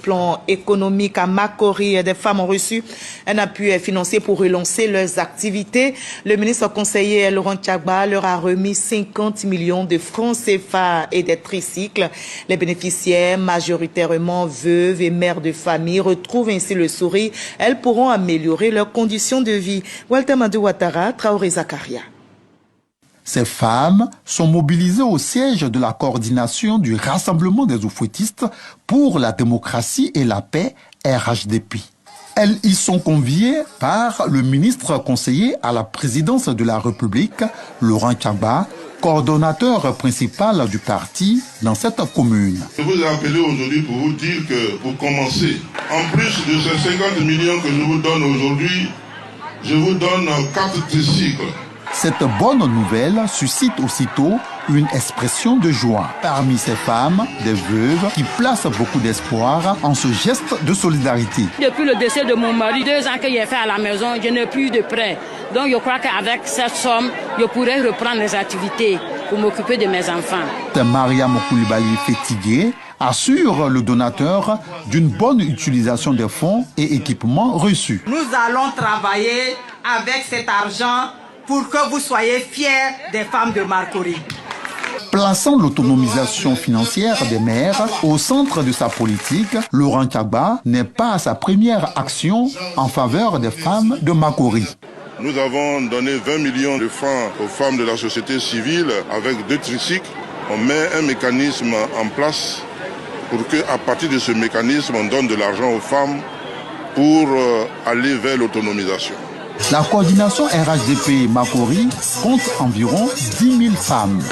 plan économique à Makori. Des femmes ont reçu un appui financier pour relancer leurs activités. Le ministre conseiller Laurent Tchagba leur a remis 50 millions de francs CFA et des tricycles. Les bénéficiaires, majoritairement veuves et mères de famille, retrouvent ainsi le sourire. Elles pourront améliorer leurs conditions de vie. Walter Madou Ouattara, Traoré Zakaria. Ces femmes sont mobilisées au siège de la coordination du Rassemblement des oufouettistes pour la démocratie et la paix, RHDP. Elles y sont conviées par le ministre conseiller à la présidence de la République, Laurent Tchagba, coordonnateur principal du parti dans cette commune. Je vous ai appelé aujourd'hui pour vous dire que, pour commencer, en plus de ces 50 millions que je vous donne aujourd'hui, je vous donne 4 tricycles. Cette bonne nouvelle suscite aussitôt une expression de joie parmi ces femmes, des veuves, qui placent beaucoup d'espoir en ce geste de solidarité. Depuis le décès de mon mari, 2 ans que j'ai fait à la maison, je n'ai plus de prêt. Donc je crois qu'avec cette somme, je pourrais reprendre les activités pour m'occuper de mes enfants. Maria Mokoulibaly Fétigué assure le donateur d'une bonne utilisation des fonds et équipements reçus. Nous allons travailler avec cet argent pour que vous soyez fiers des femmes de Makori. Plaçant l'autonomisation financière des mères au centre de sa politique, Laurent Tchagba n'est pas sa première action en faveur des femmes de Makori. Nous avons donné 20 millions de francs aux femmes de la société civile avec 2 tricycles. On met un mécanisme en place pour qu'à partir de ce mécanisme, on donne de l'argent aux femmes pour aller vers l'autonomisation. La coordination RHDP Makori compte environ 10 000 femmes.